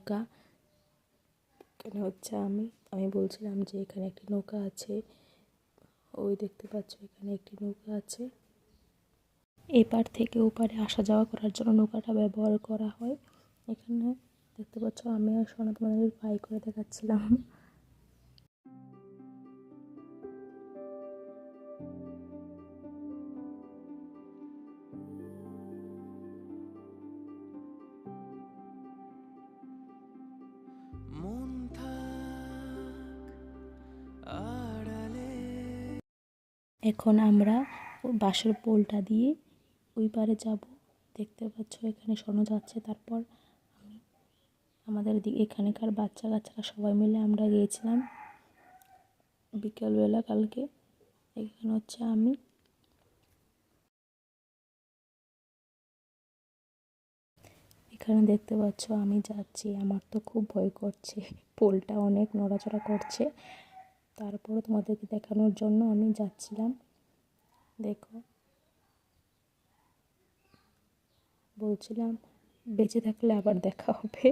নৌকা। এখানে হচ্ছে আমি বলছিলাম যে এখানে একটি নৌকা আছে, ওই দেখতে পাচ্ছ এখানে একটি নৌকা আছে। এপার থেকে ওপারে আসা যাওয়া করার জন্য নৌকাটা ব্যবহার করা হয়। এখানে দেখতে পাচ্ছ আমি আর সোনা তোমাদের বাই করে দেখাচ্ছিলাম। এখন আমরা বাঁশের পোলটা দিয়ে ওই পারে যাব। দেখতে পাচ্ছ এখানে শোনা যাচ্ছে। তারপর আমাদের এখানকার বাচ্চা কাচ্চারা সবাই মিলে আমরা গিয়েছিলাম বিকেলবেলা কালকে। এখানে হচ্ছে এখানে দেখতে পাচ্ছ আমি যাচ্ছি, আমার তো খুব ভয় করছে, পোলটা অনেক নড়াচড়া করছে। তারপরে তোমাদেরকে দেখানোর জন্য আমি যাচ্ছিলাম। দেখো, বলছিলাম বেঁচে থাকলে আবার দেখা হবে।